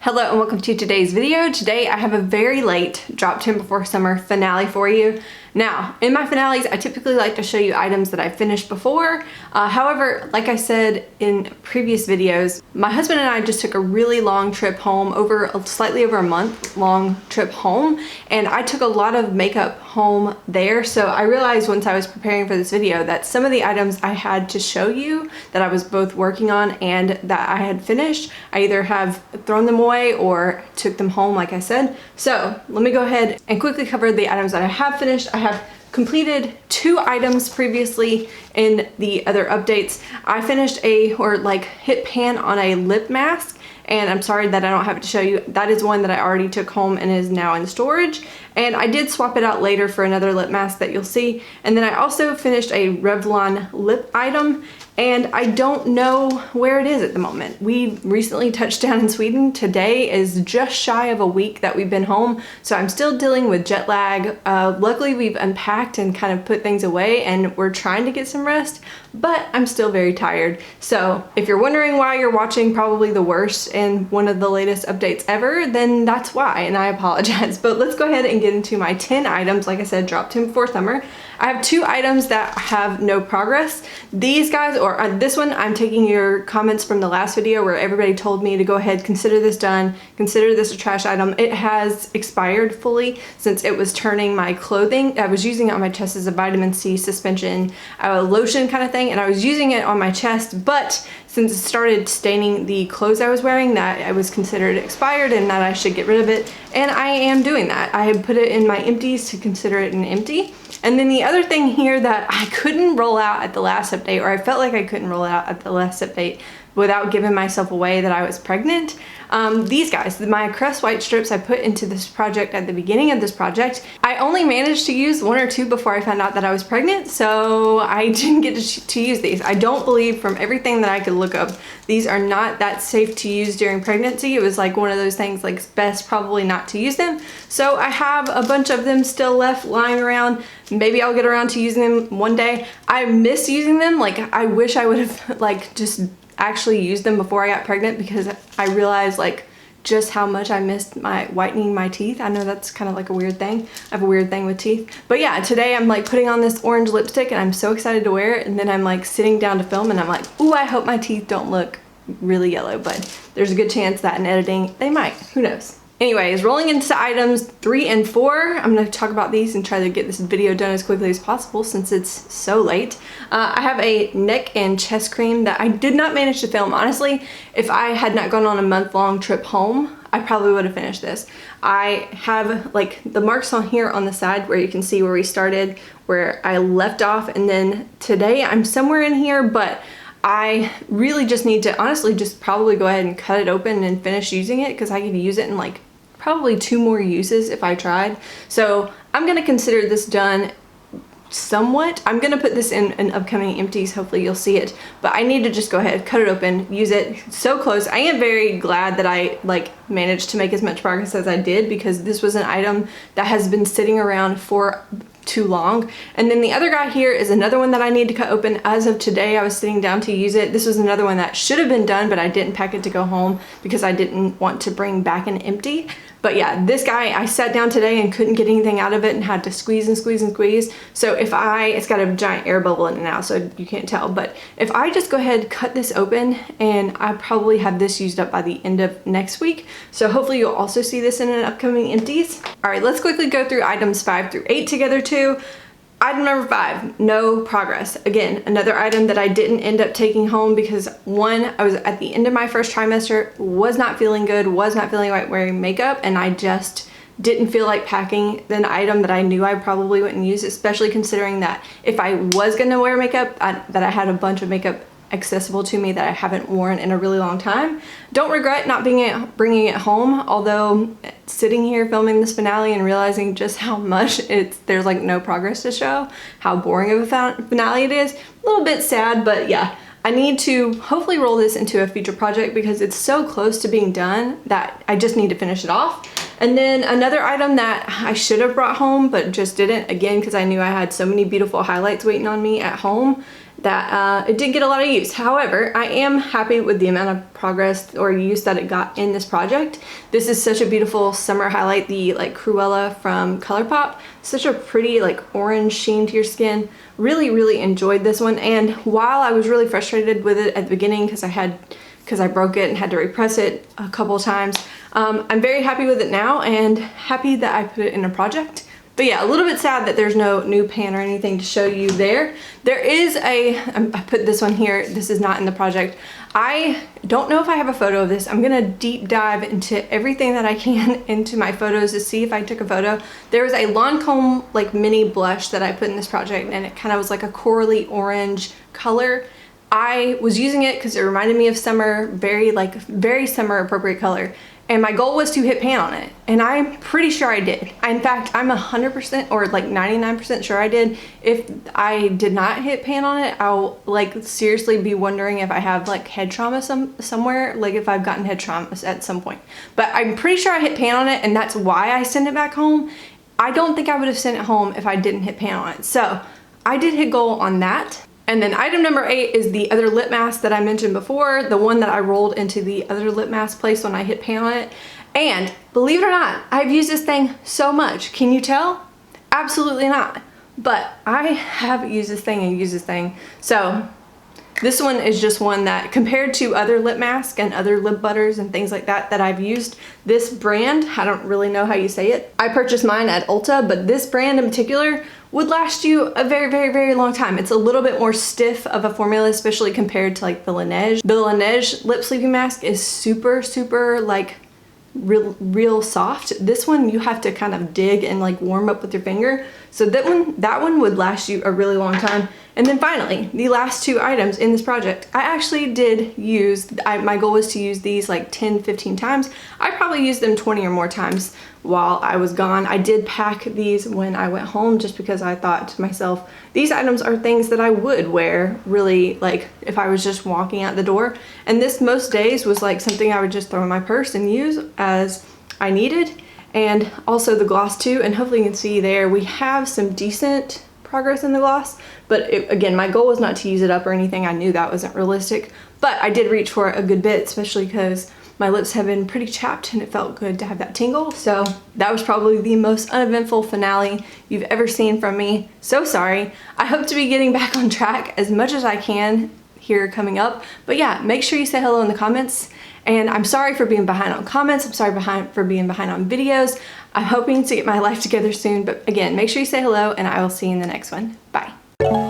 Hello and welcome to today's video. Today I have a very late Drop 10 Before Summer finale for you. Now, in my finales, I typically like to show you items that I finished before. However, like I said in previous videos, my husband and I just took a really long trip home, slightly over a month long trip home, and I took a lot of makeup home there. So I realized once I was preparing for this video that some of the items I had to show you that I was both working on and that I had finished, I either have thrown them away or took them home, like I said. So let me go ahead and quickly cover the items that I have finished. I have completed 2 items previously in the other updates. I finished hit pan on a lip mask, and I'm sorry that I don't have it to show you. That is one that I already took home and is now in storage. And I did swap it out later for another lip mask that you'll see. And then I also finished a Revlon lip item, and I don't know where it is at the moment. We recently touched down in Sweden. Today is just shy of a week that we've been home, so I'm still dealing with jet lag. Luckily, we've unpacked and kind of put things away, and we're trying to get some rest, but I'm still very tired. So if you're wondering why you're watching probably the worst and one of the latest updates ever, then that's why, and I apologize. But let's go ahead and get into my 10 items. Like I said, Drop 10 Before Summer. I have 2 items that have no progress. These guys, or this one, I'm taking your comments from the last video where everybody told me to go ahead, consider this done, consider this a trash item. It has expired fully since it was turning my clothing. I was using it on my chest as a vitamin C suspension lotion kind of thing, and I was using it on my chest, but since it started staining the clothes I was wearing, that I was considered expired and that I should get rid of it, and I am doing that. I have put it in my empties to consider it an empty. And then the other thing here that I couldn't roll out at the last update, or I felt like I couldn't roll it out at the last update without giving myself away that I was pregnant. These guys, my Crest white strips I put into this project at the beginning of this project. I only managed to use 1 or 2 before I found out that I was pregnant, so I didn't get to use these. I don't believe, from everything that I could look up, these are not that safe to use during pregnancy. It was like one of those things, like, best probably not to use them. So I have a bunch of them still left lying around. Maybe I'll get around to using them one day. I miss using them. Like, I wish I would have just actually used them before I got pregnant, because I realized just how much I missed whitening my teeth. I know that's kind of like a weird thing. I have a weird thing with teeth. But yeah, today I'm putting on this orange lipstick and I'm so excited to wear it, and then I'm sitting down to film and I'm like, ooh, I hope my teeth don't look really yellow, but there's a good chance that in editing they might. Who knows? Anyways, rolling into items 3 and 4, I'm going to talk about these and try to get this video done as quickly as possible since it's so late. I have a neck and chest cream that I did not manage to film. Honestly, if I had not gone on a month-long trip home, I probably would have finished this. I have the marks on here on the side where you can see where we started, where I left off, and then today I'm somewhere in here, but I really just need to honestly just probably go ahead and cut it open and finish using it, because I could use it in probably 2 more uses if I tried. So I'm gonna consider this done somewhat. I'm gonna put this in upcoming empties. Hopefully you'll see it, but I need to just go ahead, cut it open, use it. So close. I am very glad that I managed to make as much progress as I did, because this was an item that has been sitting around for too long. And then the other guy here is another one that I need to cut open. As of today, I was sitting down to use it. This was another one that should have been done, but I didn't pack it to go home because I didn't want to bring back an empty. But yeah, this guy, I sat down today and couldn't get anything out of it and had to squeeze and squeeze and squeeze. So it's got a giant air bubble in it now, so you can't tell. But if I just go ahead, cut this open, and I probably have this used up by the end of next week. So hopefully you'll also see this in an upcoming empties. All right, let's quickly go through items 5 through 8 together too. Item number 5, no progress. Again, another item that I didn't end up taking home because, one, I was at the end of my first trimester, was not feeling good, was not feeling right wearing makeup, and I just didn't feel like packing an item that I knew I probably wouldn't use, especially considering that if I was gonna wear makeup, that I had a bunch of makeup accessible to me that I haven't worn in a really long time. Don't regret not bringing it home, although sitting here filming this finale and realizing just how much there's no progress to show, how boring of a finale it is, a little bit sad. But yeah, I need to hopefully roll this into a future project because it's so close to being done that I just need to finish it off. And then another item that I should have brought home but just didn't, again because I knew I had so many beautiful highlights waiting on me at home. that it didn't get a lot of use. However, I am happy with the amount of progress or use that it got in this project. This is such a beautiful summer highlight, the like Cruella from ColourPop. Such a pretty like orange sheen to your skin. Really enjoyed this one, and while I was really frustrated with it at the beginning because I broke it and had to repress it a couple of times, I'm very happy with it now and happy that I put it in a project. But yeah, a little bit sad that there's no new pan or anything to show you there. There is I put this one here. This is not in the project. I don't know if I have a photo of this. I'm gonna deep dive into everything that I can into my photos to see if I took a photo. There was a Lancome like mini blush that I put in this project, and it kind of was like a corally orange color. I was using it because it reminded me of summer, very summer appropriate color. And my goal was to hit pan on it, and I'm pretty sure I did. In fact, I'm 100% or like 99% sure I did. If I did not hit pan on it, I'll like seriously be wondering if I have like head trauma somewhere, like if I've gotten head trauma at some point. But I'm pretty sure I hit pan on it, and that's why I sent it back home. I don't think I would have sent it home if I didn't hit pan on it. So I did hit goal on that. And then item number 8 is the other lip mask that I mentioned before, the one that I rolled into the other lip mask place when I hit pan on it. And believe it or not, I've used this thing so much. Can you tell? Absolutely not. But I have used this thing and used this thing. So this one is just one that, compared to other lip masks and other lip butters and things like that that I've used, this brand, I don't really know how you say it. I purchased mine at Ulta, but this brand in particular would last you a very long time. It's a little bit more stiff of a formula, especially compared to like the Laneige. The Laneige lip sleeping mask is super like real soft. This one you have to kind of dig and like warm up with your finger. So that one would last you a really long time. And then finally, the last 2 items in this project, I actually did use, my goal was to use these like 10-15 times. I probably used them 20 or more times while I was gone. I did pack these when I went home just because I thought to myself, these items are things that I would wear really like if I was just walking out the door. And this most days was like something I would just throw in my purse and use as I needed. And also the gloss too, and hopefully you can see there we have some decent progress in the gloss, but again, my goal was not to use it up or anything. I knew that wasn't realistic, but I did reach for it a good bit, especially because my lips have been pretty chapped and it felt good to have that tingle. So that was probably the most uneventful finale you've ever seen from me. So sorry. I hope to be getting back on track as much as I can here coming up, but yeah, make sure you say hello in the comments. And I'm sorry for being behind on comments. I'm sorry for being behind on videos. I'm hoping to get my life together soon, but again, make sure you say hello and I will see you in the next one. Bye.